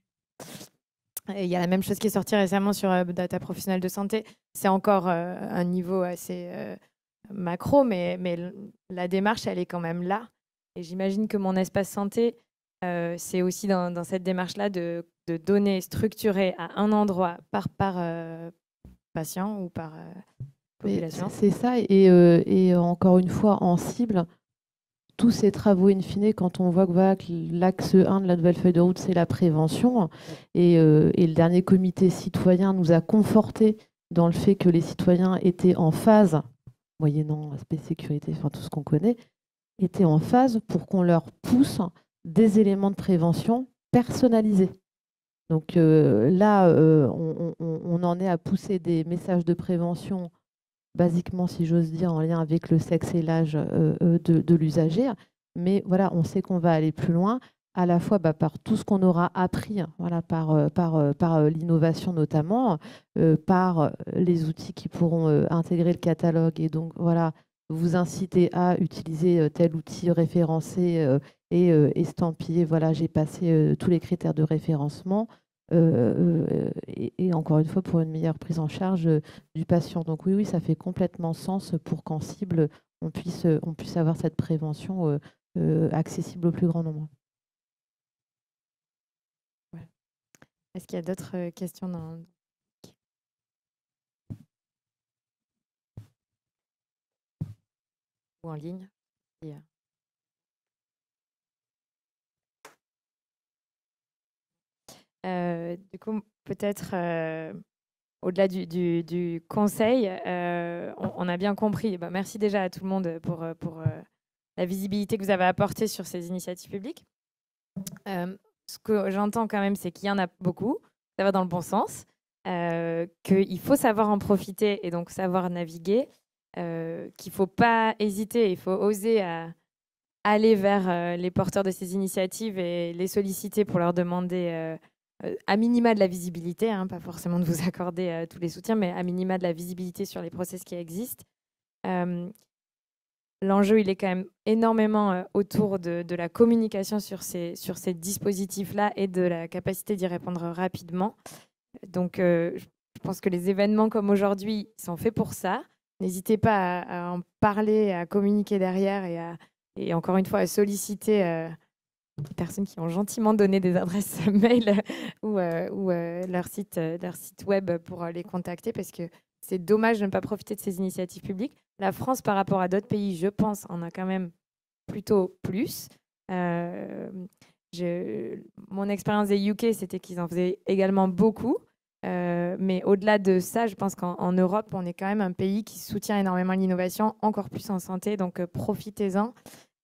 [SPEAKER 1] Il y a la même chose qui est sortie récemment sur Data Professionnelle de Santé. C'est encore un niveau assez macro, mais la démarche, elle est quand même là. Et j'imagine que mon espace santé, c'est aussi dans cette démarche-là de données structurées à un endroit par patient ou par population.
[SPEAKER 5] C'est ça. Et encore une fois, en cible, tous ces travaux in fine, quand on voit que l'axe 1 de la nouvelle feuille de route, c'est la prévention, et le dernier comité citoyen nous a conforté dans le fait que les citoyens étaient en phase, moyennant aspect sécurité, enfin tout ce qu'on connaît, étaient en phase pour qu'on leur pousse des éléments de prévention personnalisés. Donc là, on en est à pousser des messages de prévention basiquement, si j'ose dire, en lien avec le sexe et l'âge de l'usager. Mais voilà, on sait qu'on va aller plus loin, à la fois par tout ce qu'on aura appris, voilà, par l'innovation notamment, par les outils qui pourront intégrer le catalogue. Et donc, voilà, vous inciter à utiliser tel outil référencé et estampillé. Voilà, j'ai passé tous les critères de référencement. Et encore une fois, pour une meilleure prise en charge du patient. Donc oui, ça fait complètement sens pour qu'en cible, on puisse avoir cette prévention accessible au plus grand nombre.
[SPEAKER 1] Ouais. Est-ce qu'il y a d'autres questions ou en ligne? Du coup, peut-être au-delà du conseil, on a bien compris. Merci déjà à tout le monde pour la visibilité que vous avez apportée sur ces initiatives publiques. Ce que j'entends quand même, c'est qu'il y en a beaucoup, ça va dans le bon sens, qu'il faut savoir en profiter et donc savoir naviguer, qu'il ne faut pas hésiter, il faut oser à aller vers les porteurs de ces initiatives et les solliciter pour leur demander à minima de la visibilité, hein, pas forcément de vous accorder tous les soutiens, mais à minima de la visibilité sur les process qui existent. L'enjeu, il est quand même énormément autour de la communication sur ces dispositifs-là et de la capacité d'y répondre rapidement. Donc, je pense que les événements comme aujourd'hui sont faits pour ça. N'hésitez pas à en parler, à communiquer derrière et encore une fois à solliciter les personnes qui ont gentiment donné des adresses mail ou leur site web pour les contacter, parce que c'est dommage de ne pas profiter de ces initiatives publiques. La France, par rapport à d'autres pays, je pense, en a quand même plutôt plus. Mon expérience des UK, c'était qu'ils en faisaient également beaucoup. Mais au-delà de ça, je pense qu'en Europe, on est quand même un pays qui soutient énormément l'innovation, encore plus en santé. Donc, profitez-en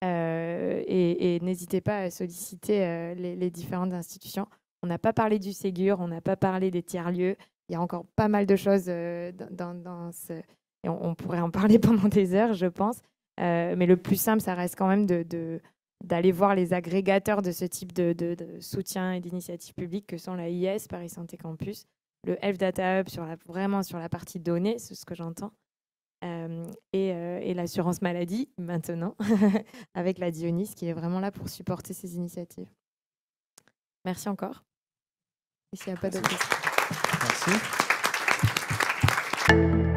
[SPEAKER 1] et n'hésitez pas à solliciter les différentes institutions. On n'a pas parlé du Ségur, on n'a pas parlé des tiers-lieux. Il y a encore pas mal de choses dans ce... Et on pourrait en parler pendant des heures, je pense. Mais le plus simple, ça reste quand même d'aller voir les agrégateurs de ce type de soutien et d'initiatives publiques que sont la IS, Paris Santé Campus, le Health Data Hub vraiment sur la partie données, c'est ce que j'entends, et l'assurance maladie maintenant, avec la Dionis qui est vraiment là pour supporter ces initiatives. Merci encore. Et s'il n'y a pas d'autres questions.
[SPEAKER 3] Merci.